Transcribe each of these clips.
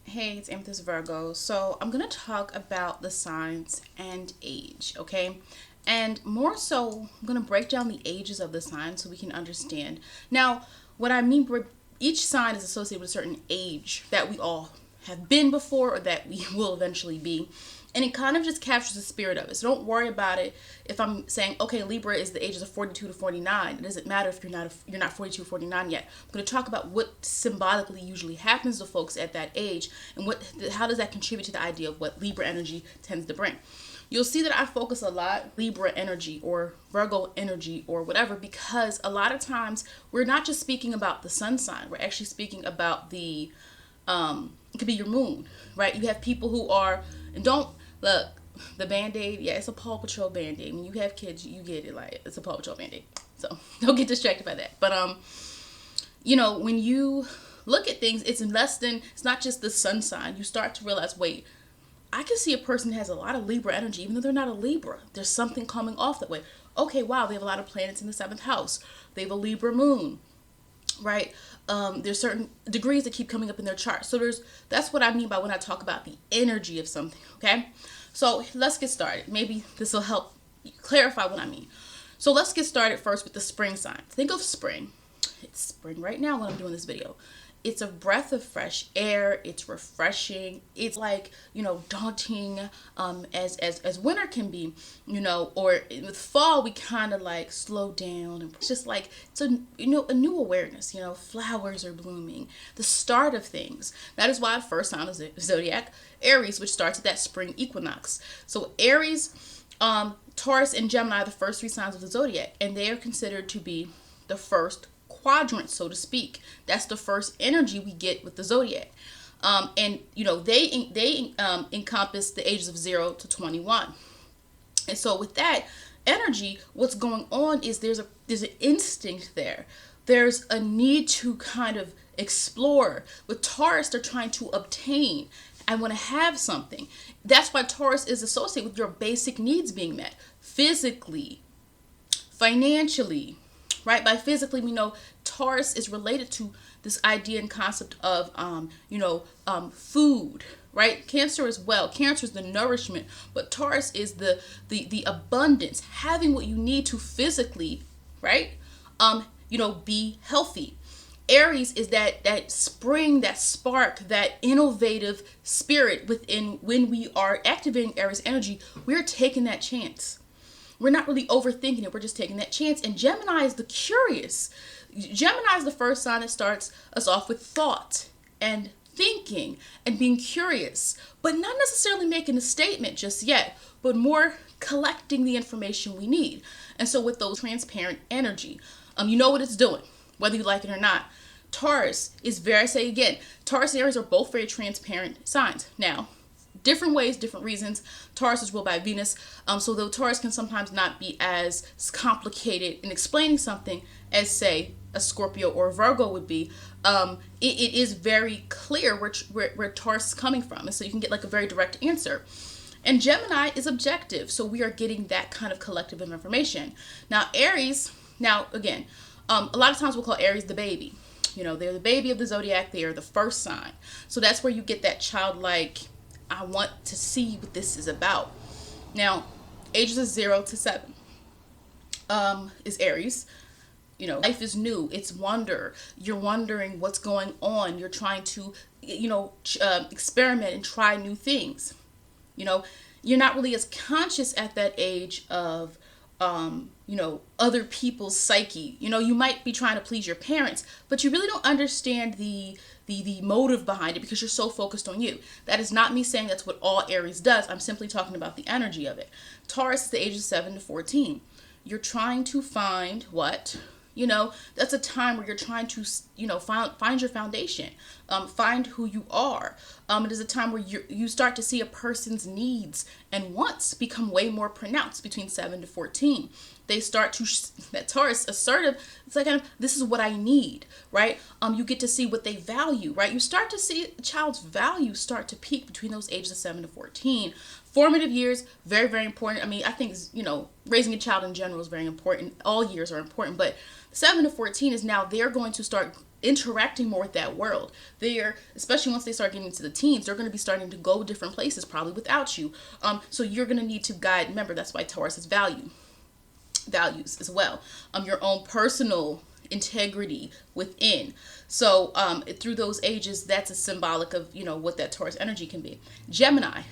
Hey, it's Amethyst Virgo. So I'm going to talk about the signs and age, okay? And more so, I'm going to break down the ages of the signs so we can understand. Now, what I mean by each sign is associated with a certain age that we all have been before or that we will eventually be. And it kind of just captures the spirit of it. So don't worry about it if I'm saying, okay, Libra is the ages of 42 to 49. It doesn't matter if you're not 42 or 49 yet. I'm going to talk about what symbolically usually happens to folks at that age and how does that contribute to the idea of what Libra energy tends to bring. You'll see that I focus a lot Libra energy or Virgo energy or whatever, because a lot of times we're not just speaking about the sun sign. We're actually speaking about it could be your moon, right? You have people who are, and don't, look, the Band-Aid, yeah, it's a Paw Patrol Band-Aid. When you have kids, you get it, like, it's a Paw Patrol Band-Aid. So don't get distracted by that. But, when you look at things, it's not just the sun sign. You start to realize, wait, I can see a person that has a lot of Libra energy, even though they're not a Libra. There's something coming off that way. Okay, wow, they have a lot of planets in the seventh house. They have a Libra moon, right? There's certain degrees that keep coming up in their chart. So that's what I mean by when I talk about the energy of something, okay? So let's get started. Maybe this will help clarify what I mean. So let's get started first with the spring sign. Think of spring. It's spring right now when I'm doing this video. It's a breath of fresh air. It's refreshing. It's like, daunting as winter can be, or with fall, we kind of like slow down. And it's just like, it's a new awareness, flowers are blooming, the start of things. That is why first sign of zodiac, Aries, which starts at that spring equinox. So Aries, Taurus, and Gemini are the first three signs of the zodiac, and they are considered to be the first quadrant, so to speak. That's the first energy we get with the zodiac. And they encompass the ages of 0 to 21. And so with that energy, what's going on is there's an instinct there. There's a need to kind of explore. With Taurus, they're trying to obtain. I want to have something. That's why Taurus is associated with your basic needs being met physically, financially, right? By physically, we know Taurus is related to this idea and concept of, food, right? Cancer as well. Cancer is the nourishment, but Taurus is the abundance, having what you need to physically, right? Be healthy. Aries is that spring, that spark, that innovative spirit within. When we are activating Aries energy, we're taking that chance. We're not really overthinking it. We're just taking that chance. And Gemini is the curious. Gemini is the first sign that starts us off with thought and thinking and being curious, but not necessarily making a statement just yet, but more collecting the information we need. And so with those transparent energy, you know what it's doing, whether you like it or not. Taurus is Taurus and Aries are both very transparent signs. Now, different ways, different reasons. Taurus is ruled by Venus. So though Taurus can sometimes not be as complicated in explaining something as, say, a Scorpio or a Virgo would be, it is very clear where Taurus is coming from. And so you can get like a very direct answer. And Gemini is objective. So we are getting that kind of collective of information. Now, Aries, again, a lot of times we'll call Aries the baby. They're the baby of the zodiac. They are the first sign. So that's where you get that childlike, I want to see what this is about. Now, ages of 0 to 7 is Aries. Life is new. It's wonder. You're wondering what's going on. You're trying to, experiment and try new things. You're not really as conscious at that age of, other people's psyche. You might be trying to please your parents, but you really don't understand the motive behind it because you're so focused on you. That is not me saying that's what all Aries does. I'm simply talking about the energy of it. Taurus is the ages 7 to 14. You're trying to find what? That's a time where you're trying to, find your foundation, find who you are. It is a time where you start to see a person's needs and wants become way more pronounced between 7 to 14. They start to, that Taurus assertive, it's like, this is what I need, right? You get to see what they value, right? You start to see a child's values start to peak between those ages of 7 to 14. Formative years, very, very important. I think, raising a child in general is very important. All years are important, but 7 to 14 is now they're going to start interacting more with that world. They're, especially once they start getting into the teens, they're going to be starting to go different places, probably without you. So you're going to need to guide. Remember, that's why Taurus is values as well. Your own personal integrity within. So through those ages, that's a symbolic of, you know, what that Taurus energy can be. Gemini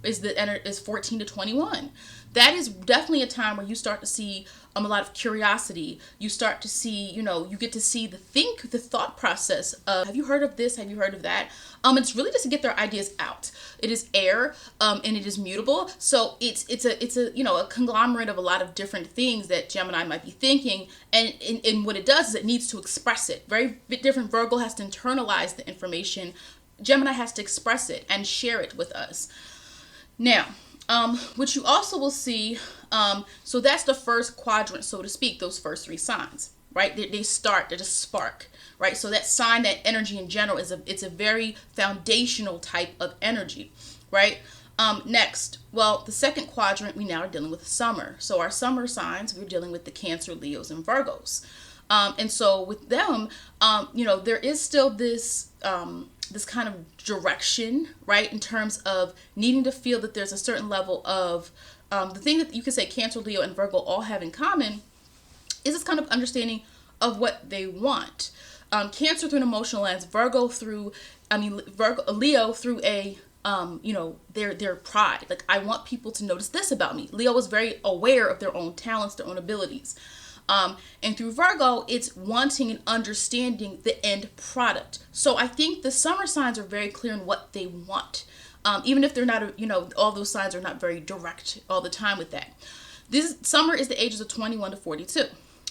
is 14 to 21. That is definitely a time where you start to see a lot of curiosity. You start to see, you know, you get to see the thought process of, have you heard of this? Have you heard of that? It's really just to get their ideas out. It is air, and it is mutable. So it's a you know, a conglomerate of a lot of different things that Gemini might be thinking. And what it does is it needs to express it. Very different. Virgo has to internalize the information. Gemini has to express it and share it with us. Now, what you also will see, so that's the first quadrant, so to speak, those first three signs, right? They start, they're just spark, right? So that sign, that energy in general it's a very foundational type of energy, right? Next, well, the second quadrant, we now are dealing with summer. So our summer signs, we're dealing with the Cancer, Leos, and Virgos. And so with them, you know, there is still this kind of direction, right, in terms of needing to feel that there's a certain level of the thing that you could say Cancer, Leo, and Virgo all have in common is this kind of understanding of what they want. Cancer through an emotional lens, Leo through a you know, their pride. Like, I want people to notice this about me. Leo is very aware of their own talents, their own abilities. And through Virgo, it's wanting and understanding the end product. So I think the summer signs are very clear in what they want. Even if they're not, you know, all those signs are not very direct all the time with that. This summer is the ages of 21 to 42.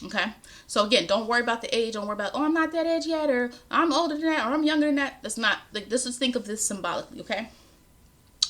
Okay. So again, don't worry about the age. Don't worry about, oh, I'm not that age yet, or I'm older than that, or I'm younger than that. That's not, like, just think of this symbolically. Okay.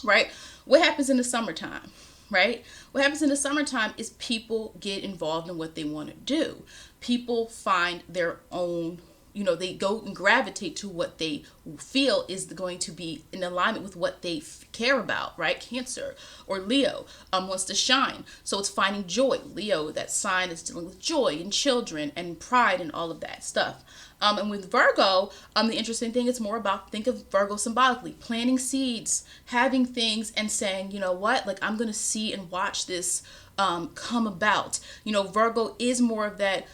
Right. What happens in the summertime? Right? What happens in the summertime is people get involved in what they want to do. People find their own, you know, they go and gravitate to what they feel is going to be in alignment with what they care about, right? Cancer or Leo wants to shine. So it's finding joy. Leo, that sign is dealing with joy and children and pride and all of that stuff. And with Virgo, the interesting thing is more about, think of Virgo symbolically, planting seeds, having things and saying, you know what, like, I'm going to see and watch this come about. You know, Virgo is more of that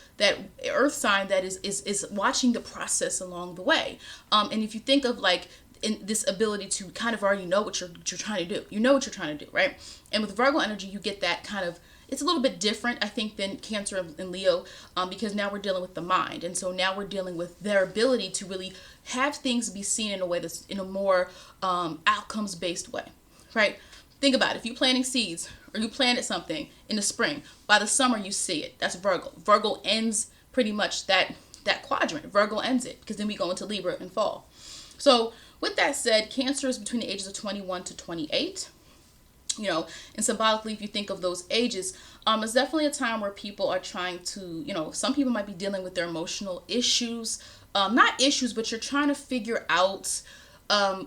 earth sign that is watching the process along the way. And if you think of, like, in this ability to kind of already know what you're trying to do, you know what you're trying to do, right? And with Virgo energy, you get that kind of, it's a little bit different, I think, than Cancer and Leo, because now we're dealing with the mind. And so now we're dealing with their ability to really have things be seen in a way that's in a more outcomes-based way, right? Think about it. If you're planting seeds or you planted something in the spring, by the summer you see it. That's Virgo. Virgo ends pretty much that quadrant. Virgo ends it, because then we go into Libra and fall. So with that said, Cancer is between the ages of 21 to 28. You know, and symbolically, if you think of those ages, it's definitely a time where people are trying to, you know, some people might be dealing with their emotional issues, not issues, but you're trying to figure out,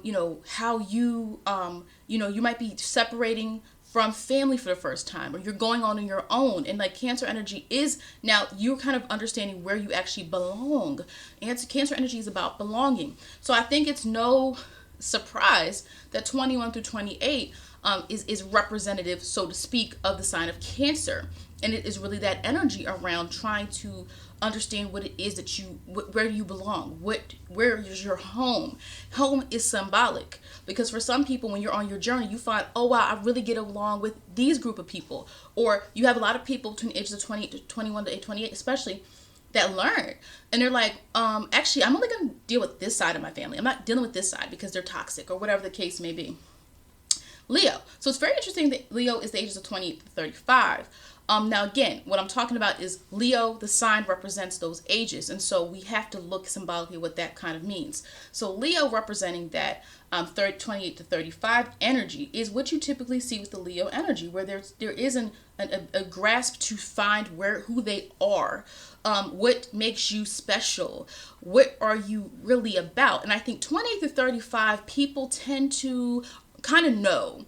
you know, how you, you know, you might be separating from family for the first time, or you're going on your own. And like, Cancer energy is now you're kind of understanding where you actually belong. And Cancer energy is about belonging. So I think it's no surprise that 21 through 28 is representative, so to speak, of the sign of Cancer. And it is really that energy around trying to understand what it is that where you belong, where is your home. Home is symbolic, because for some people, when you're on your journey, you find, oh wow, I really get along with these group of people. Or you have a lot of people between the ages of 20 to 21 to 28 especially, that learn, and they're like, actually, I'm only going to deal with this side of my family. I'm not dealing with this side because they're toxic, or whatever the case may be. Leo. So it's very interesting that Leo is the ages of 20 to 35. Now, again, what I'm talking about is Leo, the sign, represents those ages. And so we have to look symbolically what that kind of means. So Leo representing that 28 to 35 energy is what you typically see with the Leo energy, where there is a grasp to find who they are, what makes you special, what are you really about. And I think 28 to 35, people tend to kind of know.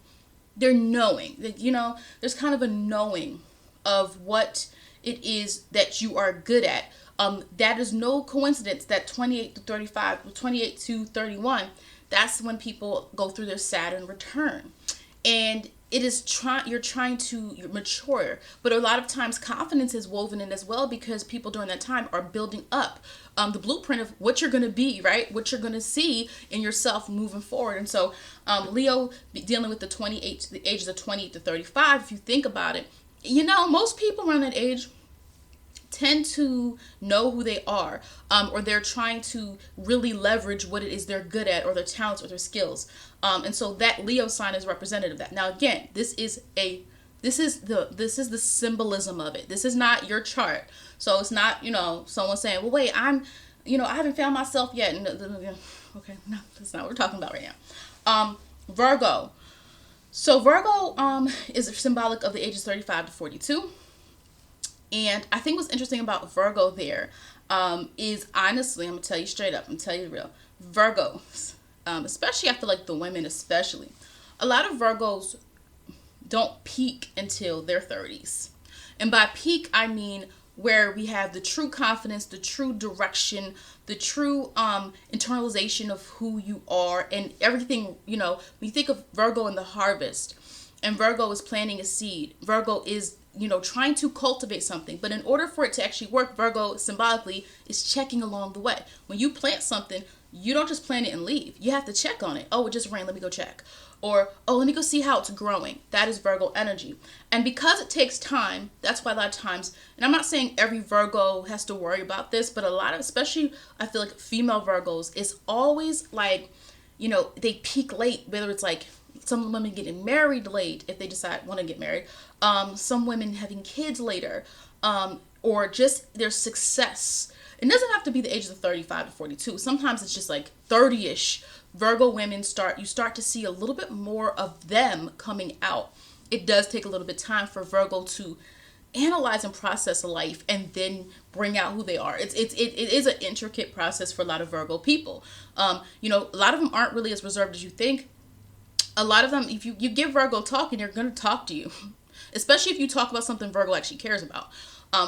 They're knowing, you know, there's kind of a knowing of what it is that you are good at. That is no coincidence that 28 to 35, 28 to 31, that's when people go through their Saturn return. And it is you're trying to mature, but a lot of times confidence is woven in as well, because people during that time are building up the blueprint of what you're going to be, right? What you're going to see in yourself moving forward. And so Leo dealing with the ages of 28 to 35, if you think about it, most people around that age tend to know who they are, or they're trying to really leverage what it is they're good at, or their talents, or their skills. And so that Leo sign is representative of that. Now, again, this is the symbolism of it. This is not your chart. So it's not, someone saying, well, wait, I haven't found myself yet. Okay, no, that's not what we're talking about right now. Virgo. So Virgo is symbolic of the ages 35 to 42. And I think what's interesting about Virgo there is, honestly, I'm going to tell you straight up, I'm going to tell you the real. Virgos, especially I feel like the women especially, a lot of Virgos don't peak until their 30s. And by peak, I mean where we have the true confidence, the true direction, the true internalization of who you are, and everything, when you think of Virgo in the harvest, and Virgo is planting a seed, Virgo is trying to cultivate something. But in order for it to actually work, Virgo symbolically is checking along the way. When you plant something, you don't just plant it and leave. You have to check on it. Oh, it just rained. Let me go check. Or, oh, let me go see how it's growing. That is Virgo energy. And because it takes time, that's why a lot of times, and I'm not saying every Virgo has to worry about this, but a lot of, especially I feel like female Virgos, is always like, they peak late, whether it's like some women getting married late if they want to get married. Some women having kids later, or just their success. It doesn't have to be the ages of 35 to 42. Sometimes it's just like 30-ish. Virgo women you start to see a little bit more of them coming out. It does take a little bit of time for Virgo to analyze and process life and then bring out who they are. It is an intricate process for a lot of Virgo people. A lot of them aren't really as reserved as you think. A lot of them, if you give Virgo talking, they're going to talk to you. Especially if you talk about something Virgo actually cares about.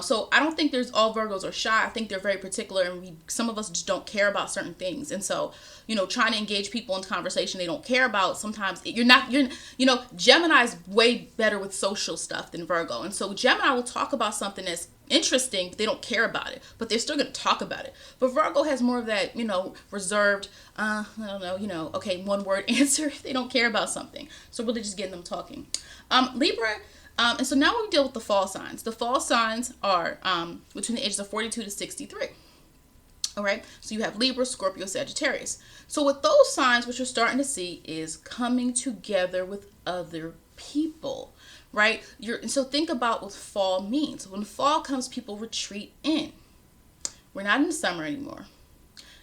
So I don't think all Virgos are shy. I think they're very particular, and some of us just don't care about certain things. And so, trying to engage people in conversation they don't care about, sometimes Gemini is way better with social stuff than Virgo. And so Gemini will talk about something that's interesting, but they don't care about it, but they're still going to talk about it. But Virgo has more of that, reserved, I don't know, okay, one word answer if they don't care about something. So really just getting them talking. Libra. And so now we deal with the fall signs. The fall signs are between the ages of 42 to 63. All right. So you have Libra, Scorpio, Sagittarius. So with those signs, what you're starting to see is coming together with other people, right? So think about what fall means. When fall comes, people retreat in. We're not in the summer anymore.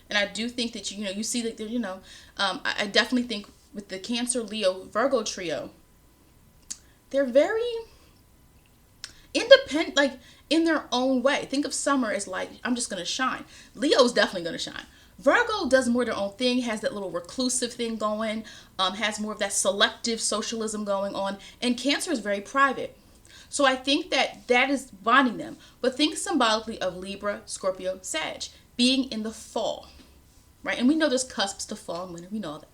And I do think that, you see that, I definitely think with the Cancer, Leo, Virgo trio, they're very independent, like in their own way. Think of summer as like, I'm just going to shine. Leo's definitely going to shine. Virgo does more their own thing, has that little reclusive thing going, has more of that selective socialism going on. And Cancer is very private. So I think that is bonding them. But think symbolically of Libra, Scorpio, Sag being in the fall, right? And we know there's cusps to fall and winter. We know all that.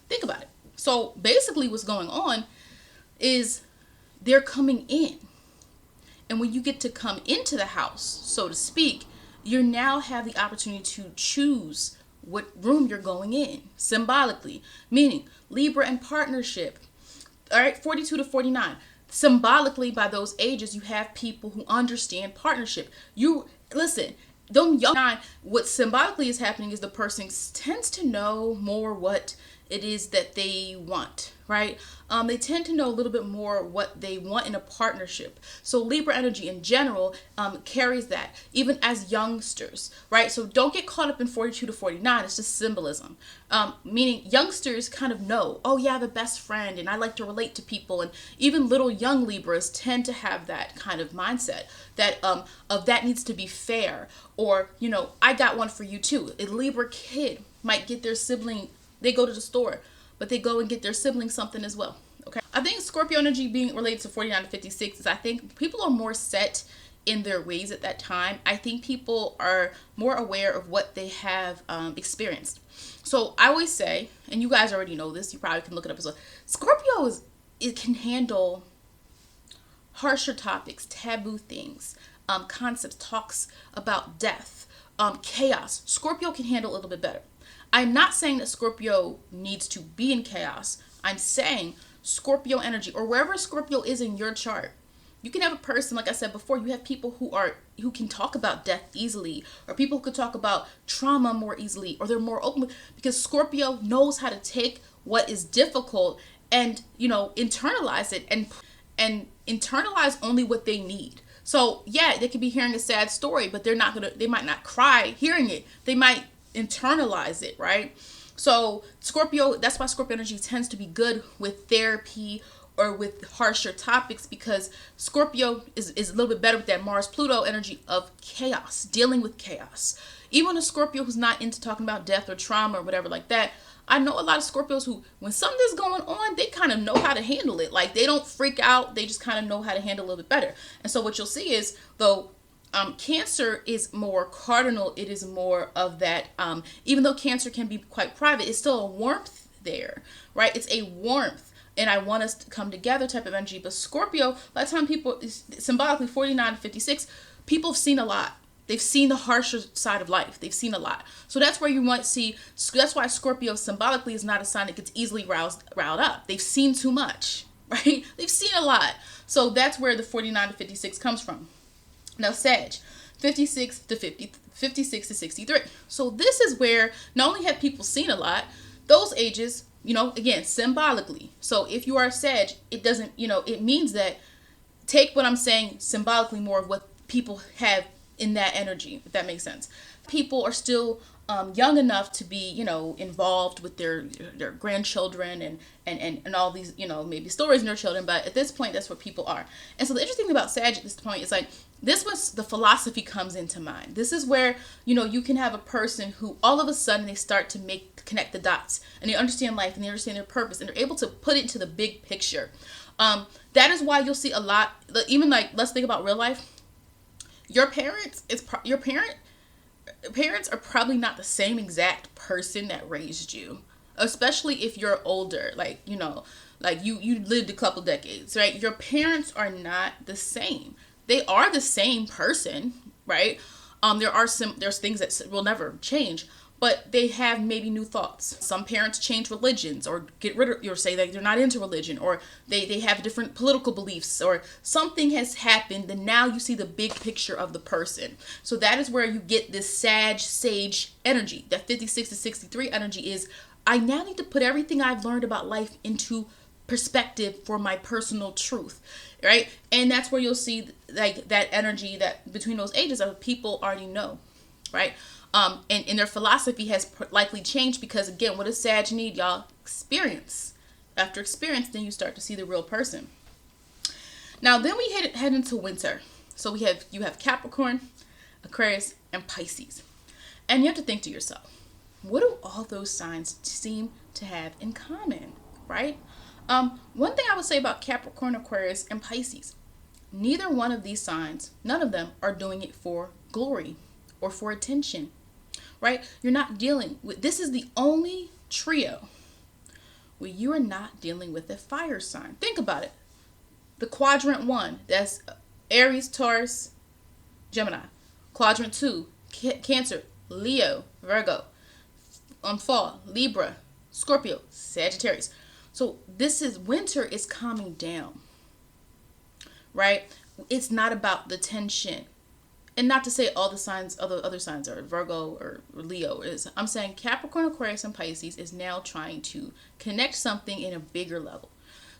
Think about it. So basically what's going on is they're coming in. And when you get to come into the house, so to speak, you now have the opportunity to choose what room you're going in, symbolically. Meaning, Libra and partnership. All right, 42 to 49. Symbolically, by those ages, you have people who understand partnership. Listen, them young nine, what symbolically is happening is the person tends to know more what it is that they want, right? They tend to know a little bit more what they want in a partnership. So Libra energy in general carries that, even as youngsters, right? So don't get caught up in 42 to 49. It's just symbolism. Meaning youngsters kind of know, oh yeah, I have a best friend and I like to relate to people. And even little young Libras tend to have that kind of mindset that that needs to be fair. Or, I got one for you too. A Libra kid might get their sibling. They go to the store, but they go and get their sibling something as well. Okay. I think Scorpio energy being related to 49 to 56 is I think people are more set in their ways at that time. I think people are more aware of what they have experienced. So I always say, and you guys already know this, you probably can look it up as well. Scorpio it can handle harsher topics, taboo things, concepts, talks about death, chaos. Scorpio can handle a little bit better. I'm not saying that Scorpio needs to be in chaos. I'm saying Scorpio energy, or wherever Scorpio is in your chart, you can have a person, like I said before, you have people who can talk about death easily, or people who can talk about trauma more easily, or they're more open, because Scorpio knows how to take what is difficult and, internalize it and internalize only what they need. So yeah, they could be hearing a sad story, but they might not cry hearing it. They might internalize it, right? So Scorpio, that's why Scorpio energy tends to be good with therapy or with harsher topics, because Scorpio is a little bit better with that Mars-Pluto energy of chaos, dealing with chaos. Even a Scorpio who's not into talking about death or trauma or whatever like that, I know a lot of Scorpios who, when something's going on, they kind of know how to handle it. Like, they don't freak out. They just kind of know how to handle it a little bit better. And so what you'll see is, though, Cancer is more cardinal. It is more of that, even though Cancer can be quite private, it's still a warmth there, right? It's a warmth. And I want us to come together type of energy. But Scorpio, by the time people, symbolically 49 to 56, people have seen a lot. They've seen the harsher side of life. They've seen a lot. So that's where you might see, that's why Scorpio symbolically is not a sign that gets easily riled up. They've seen too much, right? They've seen a lot. So that's where the 49 to 56 comes from. Now Sag, 56 to 63. So this is where not only have people seen a lot, those ages, again, symbolically. So if you are a Sag, it doesn't, it means that, take what I'm saying symbolically more of what people have in that energy, if that makes sense. People are still young enough to be, involved with their grandchildren and all these, maybe stories in their children. But at this point, that's what people are. And so the interesting thing about Sag at this point is like, this was the philosophy comes into mind. This is where, you can have a person who all of a sudden they start to connect the dots, and they understand life and they understand their purpose, and they're able to put it into the big picture. That is why you'll see a lot, even like, let's think about real life. Your parents, parents are probably not the same exact person that raised you, especially if you're older, like you lived a couple decades, right? Your parents are not the same. They are the same person, right? There's things that will never change, but they have maybe new thoughts. Some parents change religions or get rid of, or say that they're not into religion, or they have different political beliefs, or something has happened, and now you see the big picture of the person. So that is where you get this sage energy. That 56 to 63 energy is, I now need to put everything I've learned about life into perspective for my personal truth, right? And that's where you'll see like that energy that between those ages of people already know, right? And their philosophy has likely changed because, again, what does Sag need, y'all? Experience. After experience, then you start to see the real person. Now, then we head into winter. So you have Capricorn, Aquarius, and Pisces. And you have to think to yourself, what do all those signs seem to have in common, right? One thing I would say about Capricorn, Aquarius, and Pisces, neither one of these signs, none of them are doing it for glory or for attention, right? You're not dealing with, this is the only trio where you are not dealing with a fire sign. Think about it. The quadrant 1, that's Aries, Taurus, Gemini. Quadrant 2, Cancer, Leo, Virgo. Fall, Libra, Scorpio, Sagittarius. So this is, winter is calming down, right? It's not about the tension. And not to say all the signs, other signs are Virgo or Leo. I'm saying Capricorn, Aquarius, and Pisces is now trying to connect something in a bigger level.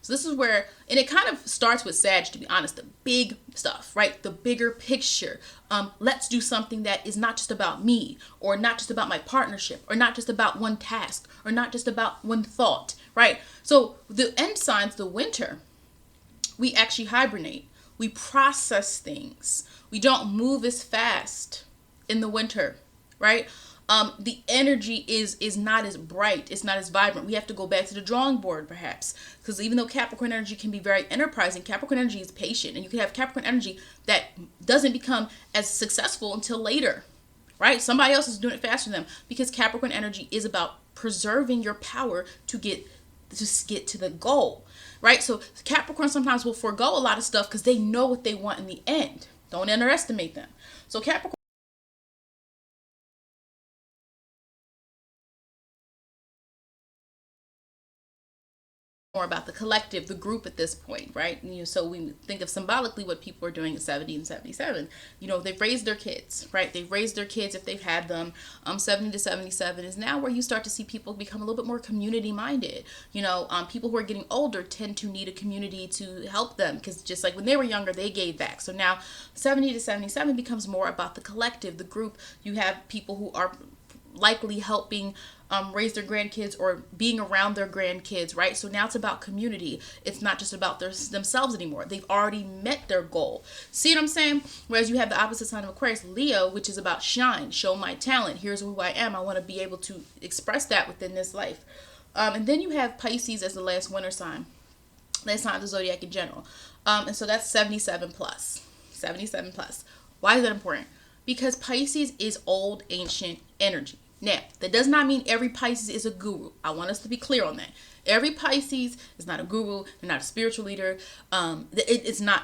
So this is where, and it kind of starts with Sag, to be honest, the big stuff, right? The bigger picture. Let's do something that is not just about me, or not just about my partnership, or not just about one task, or not just about one thought, right? So the end signs, the winter, we actually hibernate. We process things. We don't move as fast in the winter, right? the energy is not as bright, it's not as vibrant. We have to go back to the drawing board perhaps, because even though Capricorn energy can be very enterprising, Capricorn energy is patient, and you can have Capricorn energy that doesn't become as successful until later, right? Somebody else is doing it faster than them, because Capricorn energy is about preserving your power to get to the goal, right? So Capricorn sometimes will forego a lot of stuff because they know what they want in the end. Don't underestimate them. So Capricorn more about the collective, the group at this point, right? So we think of symbolically what people are doing at 70 and 77. They've raised their kids, right? They've raised their kids if they've had them. 70 to 77 is now where you start to see people become a little bit more community minded. People who are getting older tend to need a community to help them, because just like when they were younger, they gave back. So now 70 to 77 becomes more about the collective, the group. You have people who are likely helping raise their grandkids or being around their grandkids, right? So now it's about community. It's not just about themselves anymore. They've already met their goal. See what I'm saying? Whereas you have the opposite sign of Aquarius, Leo, which is about shine, show my talent. Here's who I am. I want to be able to express that within this life. And then you have Pisces as the last winter sign. Last sign of the zodiac in general. And so that's 77 plus. 77 plus. Why is that important? Because Pisces is old, ancient energy. Now, that does not mean every Pisces is a guru. I want us to be clear on that. Every Pisces is not a guru. They're not a spiritual leader. It's not,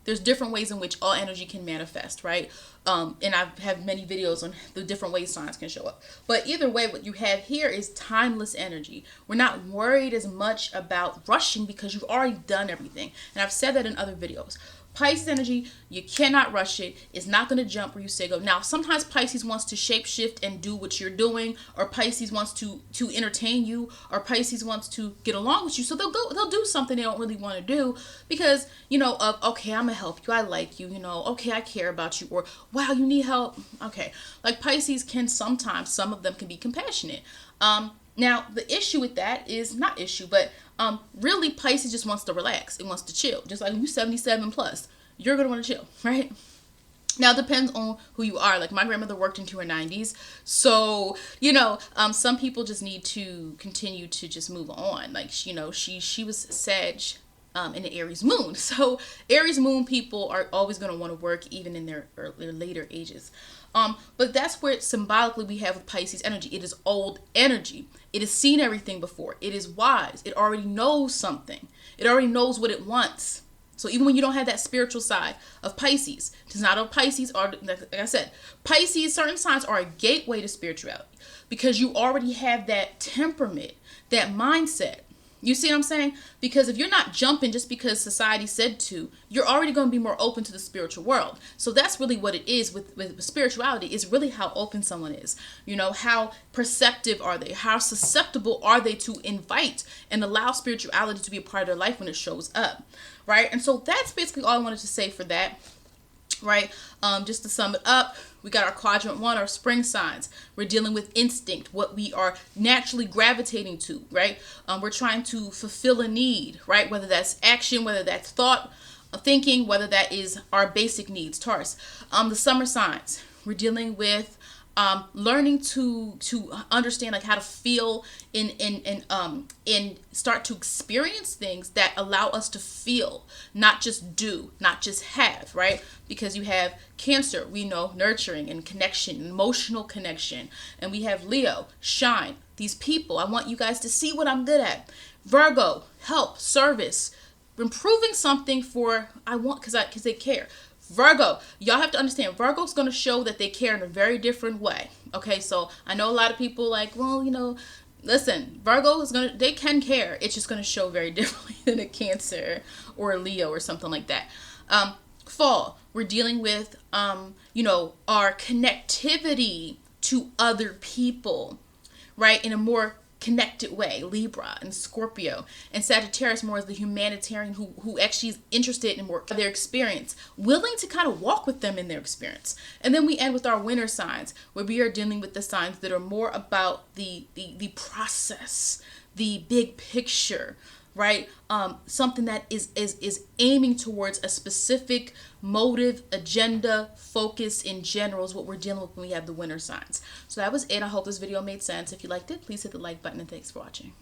there's different ways in which all energy can manifest, right? And I have many videos on the different ways signs can show up. But either way, what you have here is timeless energy. We're not worried as much about rushing because you've already done everything. And I've said that in other videos. Pisces energy, you cannot rush it. It's not going to jump where you say go. Now, sometimes Pisces wants to shape shift and do what you're doing, or Pisces wants to entertain you, or Pisces wants to get along with you. So they'll do something they don't really want to do because, okay, I'm going to help you. I like you, okay, I care about you, or wow, you need help. Okay. Like Pisces can sometimes, some of them can be compassionate. Now, the issue with that is not issue, but really Pisces just wants to relax. It wants to chill. Just like when you're 77 plus, you're going to want to chill, right? Now, it depends on who you are. Like my grandmother worked into her 90s. So, some people just need to continue to just move on. Like, she was Sag in the Aries moon. So Aries moon people are always going to want to work even in their later ages. But that's where symbolically we have with Pisces energy. It is old energy. It has seen everything before. It is wise. It already knows something. It already knows what it wants. So even when you don't have that spiritual side of Pisces, because not all Pisces are, like I said, Pisces, certain signs are a gateway to spirituality because you already have that temperament, that mindset. You see what I'm saying? Because if you're not jumping just because society said to, you're already going to be more open to the spiritual world. So that's really what it is with spirituality, is really how open someone is. How perceptive are they? How susceptible are they to invite and allow spirituality to be a part of their life when it shows up, right? And so that's basically all I wanted to say for that. Right? Just to sum it up, we got our quadrant 1, our spring signs. We're dealing with instinct, what we are naturally gravitating to, right? We're trying to fulfill a need, right? Whether that's action, whether that's thought, thinking, whether that is our basic needs, Taurus. The summer signs, we're dealing with learning to understand like how to feel and start to experience things that allow us to feel, not just do, not just have, right? Because you have Cancer, we know nurturing and connection, emotional connection, and we have Leo, shine. These people, I want you guys to see what I'm good at. Virgo, help, service, improving something because they care. Virgo, y'all have to understand, Virgo's going to show that they care in a very different way. Okay, so I know a lot of people like, well, listen, Virgo they can care. It's just going to show very differently than a Cancer or a Leo or something like that. Fall, we're dealing with, our connectivity to other people, right? In a more connected way. Libra and Scorpio, and Sagittarius more as the humanitarian who actually is interested in more their experience, willing to kind of walk with them in their experience. And then we end with our winter signs, where we are dealing with the signs that are more about the process, the big picture, right? Something that is aiming towards a specific motive, agenda, focus in general is what we're dealing with when we have the winter signs. So that was it. I hope this video made sense. If you liked it, please hit the like button, and thanks for watching.